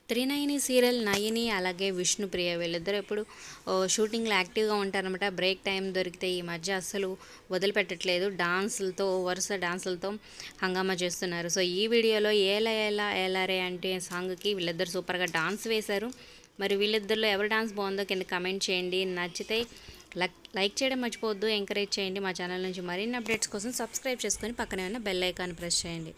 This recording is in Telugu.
త్రినయని సీరియల్ నయని అలాగే విష్ణుప్రియ వీళ్ళిద్దరూ ఎప్పుడు షూటింగ్లో యాక్టివ్గా ఉంటారనమాట. బ్రేక్ టైం దొరికితే ఈ మధ్య అస్సలు వదిలిపెట్టట్లేదు. డాన్సులతో వరుస డాన్సులతో హంగామా చేస్తున్నారు. సో ఈ వీడియోలో ఏలా ఏలా ఏలారే అంటే సాంగ్కి వీళ్ళిద్దరు సూపర్గా డాన్స్ వేశారు. మరి వీళ్ళిద్దరిలో ఎవరు డాన్స్ బాగుందో కింద కమెంట్ చేయండి. నచ్చితే లైక్ చేయడం మర్చిపోవద్దు, ఎంకరేజ్ చేయండి. మా ఛానల్ నుంచి మరిన్ని అప్డేట్స్ కోసం సబ్స్క్రైబ్ చేసుకొని పక్కనే ఉన్న బెల్ ఐకాన్ ప్రెస్ చేయండి.